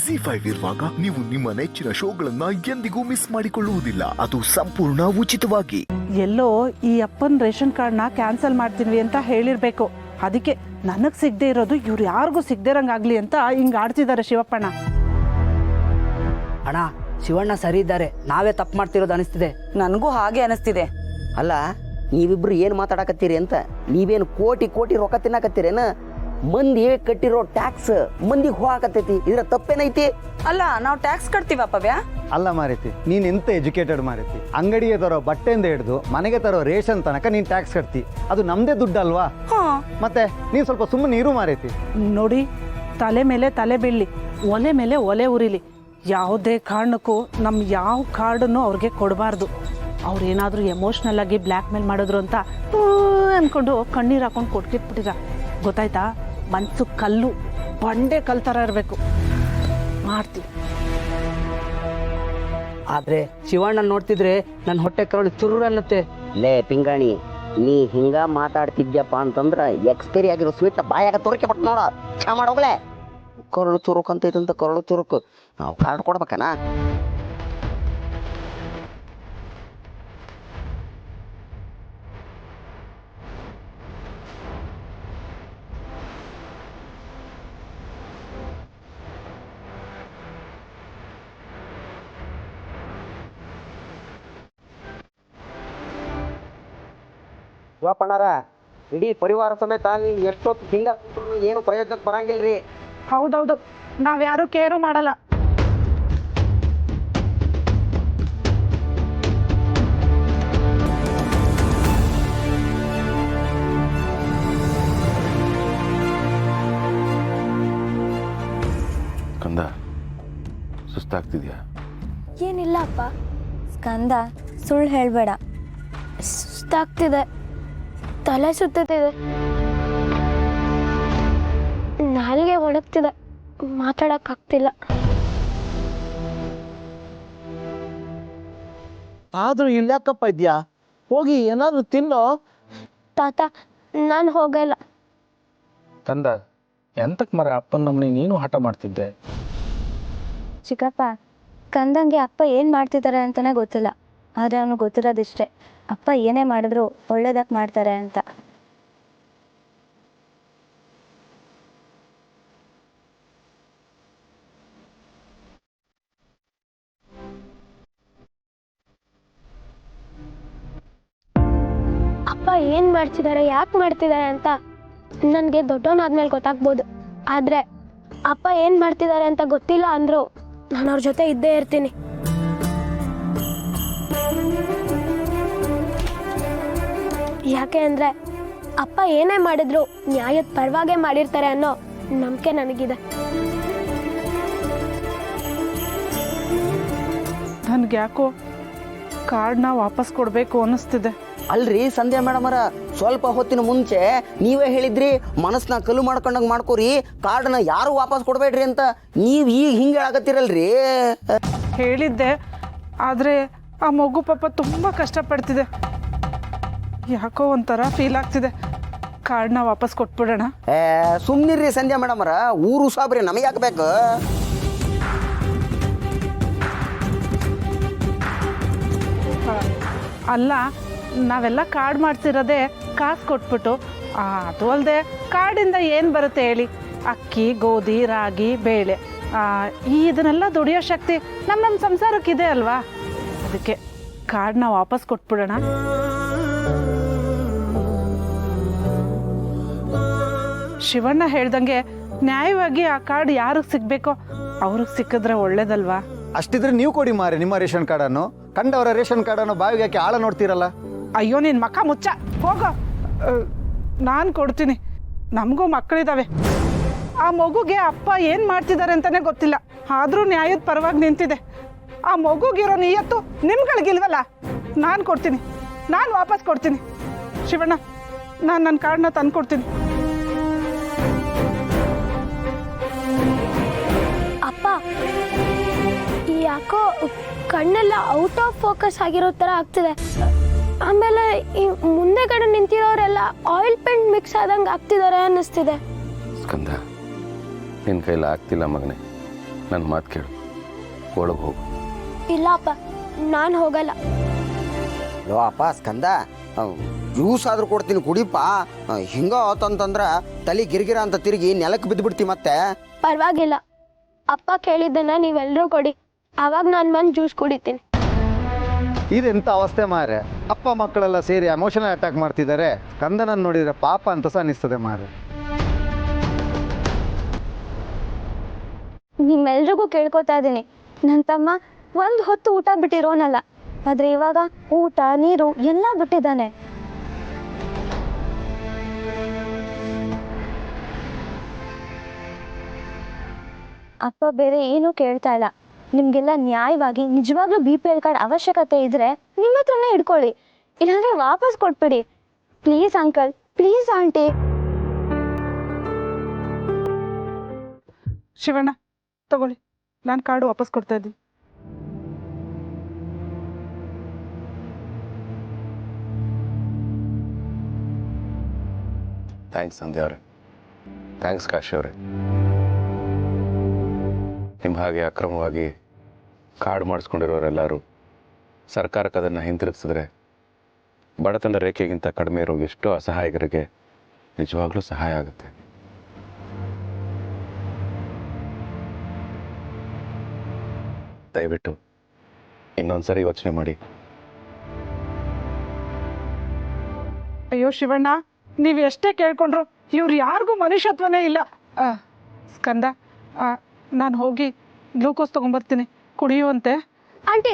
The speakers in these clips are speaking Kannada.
ಜಿ5 ಇರುವಾಗ ನೀವು ನಿಮ್ಮ ನೆಚ್ಚಿನ ಶೋಗಳನ್ನ ಎಂದಿಗೂ ಮಿಸ್ ಮಾಡಿಕೊಳ್ಳುವುದಿಲ್ಲ. ಅದು ಸಂಪೂರ್ಣ ಉಚಿತವಾಗಿ. ಎಲ್ಲೋ ಈ ಅಪ್ಪನ ರೇಷನ್ ಕಾರ್ಡ್ನ ಕ್ಯಾನ್ಸಲ್ ಮಾಡ್ತೀವಿ ಅಂತ ಹೇಳಿರ್ಬೇಕು. ಅದಕ್ಕೆ ನನಗ್ ಸಿಗದೆ ಇರೋದು ಇವ್ರು ಯಾರಿಗೂ ಸಿಗದಿರಂಗಾಗ್ಲಿ ಅಂತ ಹಿಂಗ್ ಆಡ್ತಿದ್ದಾರೆ ಶಿವಪ್ಪಣ್ಣ. ಅಣ್ಣ, ಶಿವಣ್ಣ ಸರಿ ಇದ್ದಾರೆ, ನಾವೇ ತಪ್ಪು ಮಾಡ್ತಿರೋದು ಅನಿಸ್ತಿದೆ. ನನಗೂ ಹಾಗೆ ಅನಿಸ್ತಿದೆ. ಅಲ್ಲ, ನೀವಿಬ್ರು ಏನು ಮಾತಾಡಕತ್ತೀರಿ ಅಂತ? ನೀವೇನು ಕೋಟಿ ಕೋಟಿ ರೊಕ್ಕ ತಿನ್ನಕತ್ತೀರೇನ? ಮಂದಿ ಕಟ್ಟಿರೋ ಟ್ಯಾಕ್ಸ್ ಮಂದಿಗೆ ಹೋಗಕತ್ತೈತಿ, ಇದ್ರ ತಪ್ಪೇನೈತಿ? ಅಲ್ಲ, ನಾವು ಟ್ಯಾಕ್ಸ್ ಕಟ್ತೀವ ಪವ್ಯ. ಅಲ್ಲ ಮಾರೈತಿ, ನೀನ್ ಎಂತ ಎಜುಕೇಟೆಡ್ ಮಾರೈತಿ. ಅಂಗಡಿಗೆ ತರೋ ಬಟ್ಟೆಯಿಂದ ಹಿಡಿದು ಮನೆಗೆ ತರೋ ರೇಷನ್ ತನಕ ನೀನ್ ಟ್ಯಾಕ್ಸ್ ಕಟ್ತಿ. ಅದು ನಮ್ದೇ ದುಡ್ಡು ಅಲ್ವಾ? ಮತ್ತೆ ನೀನ್ ಸ್ವಲ್ಪ ಸುಮ್ಮನೆ ಇರು ಮಾರೈತಿ. ನೋಡಿ, ತಲೆ ಮೇಲೆ ತಲೆ ಬೀಳಲಿ, ಒಲೆ ಮೇಲೆ ಒಲೆ ಉರಿಲಿ, ಯಾವುದೇ ಕಾರಣಕ್ಕೂ ನಮ್ಮ ಯಾವ ಕಾರ್ಡನ್ನು ಅವ್ರಿಗೆ ಕೊಡಬಾರ್ದು. ಅವ್ರೇನಾದರೂ ಎಮೋಷ್ನಲ್ ಆಗಿ ಬ್ಲ್ಯಾಕ್ ಮೇಲ್ ಮಾಡಿದ್ರು ಅಂತ ಅಂದ್ಕೊಂಡು ಕಣ್ಣೀರು ಹಾಕೊಂಡು ಕೊಟ್ಕಿಟ್ಬಿಟ್ಟಿರ. ಗೊತ್ತಾಯ್ತಾ? ಮನ್ಸು ಕಲ್ಲು, ಬಂಡೆ ಕಲ್ ಥರ ಇರಬೇಕು. ಮಾಡ್ತೀವಿ. ಆದ್ರೆ ಶಿವಣ್ಣ ನೋಡ್ತಿದ್ರೆ ನನ್ನ ಹೊಟ್ಟೆ ಕರಳು ಚುರು ಅನ್ನತ್ತೆ. ಲೇ ಪಿಂಗಾಣಿ, ನೀ ಹಿಂಗ ಮಾತಾಡ್ತಿದ್ಯಪ್ಪ ಅಂತಂದ್ರ ಎಕ್ಸ್ಪೈರಿ ಆಗಿರೋ ಸ್ವೀಟ್ ಬಾಯಾಗ ತೋರಿಕೆ ಬಿಟ್ಟು ನೋಡ. ಚಾ ಮಾಡೋಗ್ಲೆ. ಕರಳು ಚುರುಕ್ ಅಂತ ಇದಂತ ಕರಳು ಚುರುಕ್ ನಾವು ಕಾರ್ಡ್ ಕೊಡ್ಬೇಕನ? ಶಿವಪ್ಪಣ್ಣಾರ, ಇಡೀ ಪರಿವಾರ ಸಮೇತ ಎಷ್ಟೊತ್ತು ಹಿಂಗ ಏನು ಪ್ರಯೋಜನಕ್ಕೆ ಬರಂಗಿಲ್ರಿ. ಹೌದೌದು, ನಾವ್ಯಾರು ಕೇರು ಮಾಡಲ್ಲ. ಕಂದ, ಸುಸ್ತಾಗ್ತಿದ್ಯಾ? ಏನಿಲ್ಲ ಅಪ್ಪ. ಸ್ಕಂದ, ಸುಳ್ಳು ಹೇಳಬೇಡ. ಸುಸ್ತಾಗ್ತಿದೆ, ತಲೆ ಸುತ್ತಿದೆ, ನಾಲಿಗೆ ಒಣಗ್ತಿದೆ, ಮಾತಾಡೋಕ್ಕಾಗ್ತಿಲ್ಲ. ಆದ್ರೂ ಇಲ್ಯಾಕಪ್ಪ ಇದ್ಯಾ? ಹೋಗಿ ಏನಾದ್ರು ತಿನ್ನೋ. ತಾತ, ನಾನು ಹೋಗಲ್ಲ. ಕಂದ, ಎಂತಕ್ ಮರ ಅಪ್ಪನ ನಮ್ಮನೆ ನೀನು ಹಠ ಮಾಡ್ತಿದ್ದೆ? ಚಿಕ್ಕಪ್ಪ, ಕಂದಂಗೆ ಅಪ್ಪ ಏನು ಮಾಡ್ತಿದ್ದಾರೆ ಅಂತಲೇ ಗೊತ್ತಿಲ್ಲ. ಆದರೆ ಅವನು ಗೊತ್ತಿರೋದಿಷ್ಟೇ, ಅಪ್ಪ ಏನೇ ಮಾಡಿದ್ರು ಒಳ್ಳೇದಕ್ಕೆ ಮಾಡ್ತಾರೆ ಅಂತ. ಅಪ್ಪ ಏನು ಮಾಡ್ತಿದ್ದಾರೆ, ಯಾಕೆ ಮಾಡ್ತಿದ್ದಾರೆ ಅಂತ ನನಗೆ ದೊಡ್ಡವನಾದ್ಮೇಲೆ ಗೊತ್ತಾಗ್ಬೋದು. ಆದರೆ ಅಪ್ಪ ಏನು ಮಾಡ್ತಿದ್ದಾರೆ ಅಂತ ಗೊತ್ತಿಲ್ಲ ಅಂದರೂ ನಾನು ಅವ್ರ ಜೊತೆ ಇದ್ದೇ ಇರ್ತೀನಿ. ಯಾಕೆ ಅಂದರೆ ಅಪ್ಪ ಏನೇ ಮಾಡಿದ್ರು ನ್ಯಾಯದ ಪರವಾಗೇ ಮಾಡಿರ್ತಾರೆ ಅನ್ನೋ ನಂಬಿಕೆ ನನಗಿದೆ. ನನ್ಗೆ ಯಾಕೋ ಕಾರ್ಡ್ನ ವಾಪಸ್ ಕೊಡಬೇಕು ಅನ್ನಿಸ್ತಿದೆ. ಅಲ್ರಿ ಸಂಧ್ಯಾ ಮೇಡಮರ, ಸ್ವಲ್ಪ ಹೊತ್ತಿನ ಮುಂಚೆ ನೀವೇ ಹೇಳಿದ್ರಿ ಮನಸ್ಸನ್ನ ಕಲ್ಲು ಮಾಡ್ಕೊಂಡಂಗೆ ಮಾಡ್ಕೋರಿ, ಕಾರ್ಡ್ನ ಯಾರು ವಾಪಸ್ ಕೊಡ್ಬೇಡ್ರಿ ಅಂತ. ನೀವು ಈಗ ಹಿಂಗೆ ಹೇಳಕತ್ತೀರಲ್ರಿ. ಹೇಳಿದ್ದೆ, ಆದರೆ ಆ ಮಗು ಪಾಪ ತುಂಬ ಕಷ್ಟಪಡ್ತಿದೆ. ಯಾಕೋ ಒಂಥರ ಫೀಲ್ ಆಗ್ತಿದೆ. ಕಾರ್ಡ್ನ ವಾಪಸ್ ಕೊಟ್ಬಿಡೋಣ. ಸುಮ್ಮನಿರ್ರಿ ಸಂಧ್ಯಾ ಮೇಡಮರ, ಊರು ಸಾಬ್ರಿ ನಮಗೆ ಹಾಕ್ಬೇಕು. ಅಲ್ಲ, ನಾವೆಲ್ಲ ಕಾರ್ಡ್ ಮಾಡ್ತಿರೋದೇ ಕಾಸು ಕೊಟ್ಬಿಟ್ಟು. ಅದು ಅಲ್ಲದೆ ಕಾರ್ಡಿಂದ ಏನು ಬರುತ್ತೆ ಹೇಳಿ? ಅಕ್ಕಿ, ಗೋಧಿ, ರಾಗಿ, ಬೇಳೆ, ಇದನ್ನೆಲ್ಲ ದುಡಿಯೋ ಶಕ್ತಿ ನಮ್ಮ ಸಂಸಾರಕ್ಕಿದೆ ಅಲ್ವಾ? ಅದಕ್ಕೆ ಕಾರ್ಡ್ನ ವಾಪಸ್ ಕೊಟ್ಬಿಡೋಣ. ಶಿವಣ್ಣ ಹೇಳ್ದಂಗೆ ನ್ಯಾಯವಾಗಿ ಆ ಕಾರ್ಡ್ ಯಾರಿಗೆ ಸಿಗಬೇಕೋ ಅವ್ರಿಗೆ ಸಿಕ್ಕಿದ್ರೆ ಒಳ್ಳೇದಲ್ವಾ? ಅಷ್ಟಿದ್ರೆ ನೀವು ಕೊಡಿ ಮಾರಿ ನಿಮ್ಮ ರೇಷನ್ ಕಾರ್ಡನ್ನು. ಕಂಡವರ ರೇಷನ್ ಕಾರ್ಡನ್ನು ಬಾವಿಗೆ ಹಾಕಿ ಆಳ ನೋಡ್ತೀರಲ್ಲ. ಅಯ್ಯೋ, ನಿನ್ನ ಮಕ್ಕ ಮುಚ್ಚ, ಹೋಗೋ. ನಾನು ಕೊಡ್ತೀನಿ, ನಮಗೂ ಮಕ್ಕಳಿದ್ದಾವೆ. ಆ ಮಗುಗೆ ಅಪ್ಪ ಏನು ಮಾಡ್ತಿದ್ದಾರೆ ಅಂತಲೇ ಗೊತ್ತಿಲ್ಲ, ಆದರೂ ನ್ಯಾಯದ ಪರವಾಗಿ ನಿಂತಿದೆ. ಆ ಮಗುಗಿರೋ ನಿಯತ್ತು ನಿಮ್ಗಳಿಗಿಲ್ವಲ್ಲ? ನಾನು ಕೊಡ್ತೀನಿ, ನಾನು ವಾಪಸ್ ಕೊಡ್ತೀನಿ. ಶಿವಣ್ಣ, ನಾನು ನನ್ನ ಕಾರ್ಡನ್ನ ತಂದು ಕೊಡ್ತೀನಿ. ಅಪ್ಪ, ಯಾಕೋ ಕಣ್ಣೆಲ್ಲ ಔಟ್ ಆಫ್ ಫೋಕಸ್ ಆಗಿರೋ ಥರ ಆಗ್ತಿದೆ. ಆಮೇಲೆ ಈ ಮುಂದೆಗಡೆ ನಿಂತಿರೋರೆಲ್ಲ ಆಯಿಲ್ ಪೇಂಟ್ ಮಿಕ್ಸ್ ಆದಂಗೆ ಆಗ್ತಿದ್ದಾರೆ ಅನ್ನಿಸ್ತಿದೆ. ಸ್ಕಂದ, ನಿನ್ನ ಕೈಲಿ ಆಗ್ತಿಲ್ಲ ಮಗನೇ. ನನ್ನ ಮಾತು ಕೇಳು, ಒಳಗೆ ಹೋಗು. ಇಲ್ಲ ಅಪ್ಪ, ನಾನು ಹೋಗಲ್ಲ. ಲೋ ಅಪ್ಪ ಸ್ಕಂದ, ಜ್ಯೂಸ್ ಆದ್ರೂ ಕೊಡ್ತೀನಿ ಕುಡಿಪ. ಹಿಂಗ ಆತಂತಂದ್ರ ತಲೆ ಗಿರ್ಗಿರ ಅಂತ ತಿರುಗಿ ನೆಲಕ್ಕೆ ಬಿದ್ದುಬಿಡ್ತಿ ಮತ್ತೆ. ಪರವಾಗಿಲ್ಲ, ಅಪ್ಪ ಕೇಳಿದ್ದನ್ನ ನೀವೆಲ್ಲರೂ ಕೊಡಿ, ಅವಾಗ ನಾನು ಬಂದು ಜ್ಯೂಸ್ ಕುಡಿತೀನಿ. ಇದೆಂಥ ಅವಸ್ಥೆ ಮಾರೆ, ಅಪ್ಪ ಮಕ್ಕಳೆಲ್ಲ ಸೇರಿ ಎಮೋಷನಲ್ ಅಟ್ಯಾಕ್ ಮಾಡ್ತಿದ್ದಾರೆ. ಕಂದನನ್ನು ನೋಡಿದ್ರೆ ಪಾಪ ಅಂತ ಸಹ ಅನಿಸ್ತದೆ ಮಾರೆ. ನಿಮ್ಮೆಲ್ರಿಗೂ ಕೇಳ್ಕೊತಾ ಇದ್ದೀನಿ, ನನ್ನ ತಮ್ಮ ಒಂದು ಹೊತ್ತು ಊಟ ಬಿಟ್ಟಿರೋನಲ್ಲ, ಆದ್ರೆ ಇವಾಗ ಊಟ ನೀರು ಎಲ್ಲ ಬಿಟ್ಟಿದ್ದಾನೆ. ಅಪ್ಪ ಬೇರೆ ಏನೂ ಕೇಳ್ತಾ ಇಲ್ಲ. ನಿಮ್ಗೆಲ್ಲ ನ್ಯಾಯವಾಗಿ ನಿಜವಾಗ್ಲೂ BPL ಕಾರ್ಡ್ ಅವಶ್ಯಕತೆ ಇದ್ರೆ ನಿಮ್ಮ ಹತ್ರನೇ ಇಟ್ಕೊಳ್ಳಿ, ಇಲ್ಲಾಂದ್ರೆ ವಾಪಸ್ ಕೊಟ್ಬಿಡಿ. Please uncle, please aunty. Shivanna ತಗೊಳ್ಳಿ, ನಾನು ಕಾರ್ಡು ವಾಪಸ್ ಕೊಡ್ತಾ ಇದ್ದೀನಿ. ಥ್ಯಾಂಕ್ಸ್ ಸಂಧ್ಯಾ ಅವರೇ, ಥ್ಯಾಂಕ್ಸ್ ಕಾಶಿ ಅವರೇ. ನಿಮ್ಮ ಹಾಗೆ ಅಕ್ರಮವಾಗಿ ಕಾರ್ಡ್ ಮಾಡಿಸ್ಕೊಂಡಿರೋರೆಲ್ಲರೂ ಸರ್ಕಾರಕ್ಕೆ ಅದನ್ನು ಹಿಂತಿರುಗಿಸಿದ್ರೆ ಬಡತನ ರೇಖೆಗಿಂತ ಕಡಿಮೆ ಇರೋ ಎಷ್ಟೋ ಅಸಹಾಯಕರಿಗೆ ನಿಜವಾಗ್ಲೂ ಸಹಾಯ ಆಗುತ್ತೆ. ದಯವಿಟ್ಟು ಇನ್ನೊಂದ್ಸರಿ ಯೋಚನೆ ಮಾಡಿ. ಅಯ್ಯೋ ಶಿವಣ್ಣ, ನೀವು ಎಷ್ಟೇ ಕೇಳ್ಕೊಂಡ್ರು ಇವ್ರು ಯಾರಿಗೂ ಮನುಷ್ಯತ್ವನೇ ಇಲ್ಲ. ಸ್ಕಂದ, ನಾನು ಹೋಗಿ ಗ್ಲೂಕೋಸ್ ತೊಗೊಂಬರ್ತೀನಿ, ಕುಡಿಯುವಂತೆ. ಆಂಟಿ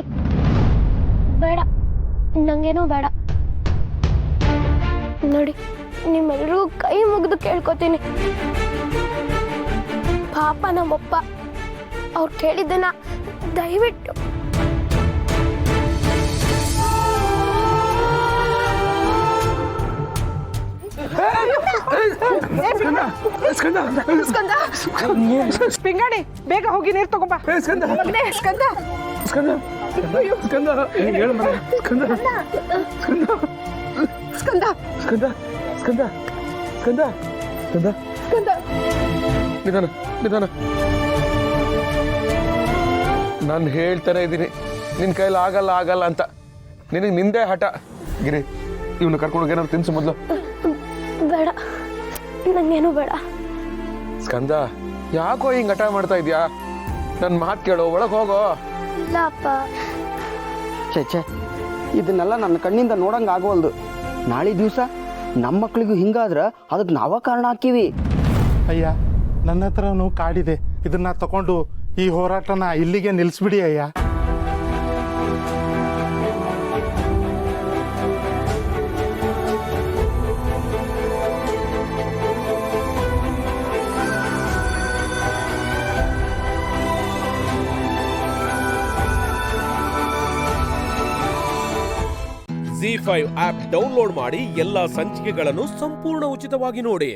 ಬೇಡ, ನಂಗೇನೂ ಬೇಡ. ನೋಡಿ, ನಿಮ್ಮೆಲ್ಲರಿಗೂ ಕೈ ಮುಗಿದು ಕೇಳ್ಕೊತೀನಿ, ಪಾಪ ನಮ್ಮಪ್ಪ, ಅವ್ರು ಕೇಳಿದ್ದನ್ನ ದಯವಿಟ್ಟು. ಪಿಂಗಾಣಿ, ಬೇಗ ಹೋಗಿ ನೀರು ತಗೊಂಬ. ನಿಧಾನ ನಿಧಾನ. ನಾನು ಹೇಳ್ತಾನೆ ಇದ್ದೀನಿ ನಿನ್ನ ಕೈಲಿ ಆಗಲ್ಲ ಆಗಲ್ಲ ಅಂತ. ನಿನಗೆ ನಿಂದೇ ಹಠ. ಗಿರಿ, ಇವನು ಕರ್ಕೊಂಡೋಗಿ ಏನಾದ್ರು ತಿನ್ಸು ಮೊದಲು. ಬೇಡ, ನಂಗೇನು ಬೇಡ. ಸ್ಕಂದ, ಯಾಕೋ ಹಿಂಗ್ ಹಠ ಮಾಡ್ತಾ ಇದ್ಯಾ? ನನ್ನ ಮಾತು ಕೇಳೋ, ಒಳಗೆ ಹೋಗೋ. ಇಲ್ಲ ಅಪ್ಪ. ಛೇ, ಇದನ್ನೆಲ್ಲ ನನ್ನ ಕಣ್ಣಿಂದ ನೋಡಂಗೆ ಆಗೋಲ್ದು. ನಾಳೆ ದಿವಸ ನಮ್ಮ ಮಕ್ಳಿಗೂ ಹಿಂಗಾದ್ರೆ ಅದಕ್ಕೆ ನಾವ ಕಾರಣ ಹಾಕಿವಿ. ಅಯ್ಯ, ನನ್ನ ಹತ್ರನೂ ಕಾಡಿದೆ, ಇದನ್ನ ತಗೊಂಡು ಈ ಹೋರಾಟನ ಇಲ್ಲಿಗೆ ನಿಲ್ಲಿಸ್ಬಿಡಿ ಅಯ್ಯ. ZEE5 ಆಪ್ ಡೌನ್ಲೋಡ್ ಮಾಡಿ ಎಲ್ಲಾ ಸಂಚಿಕೆಗಳನ್ನು ಸಂಪೂರ್ಣ ಉಚಿತವಾಗಿ ನೋಡಿ.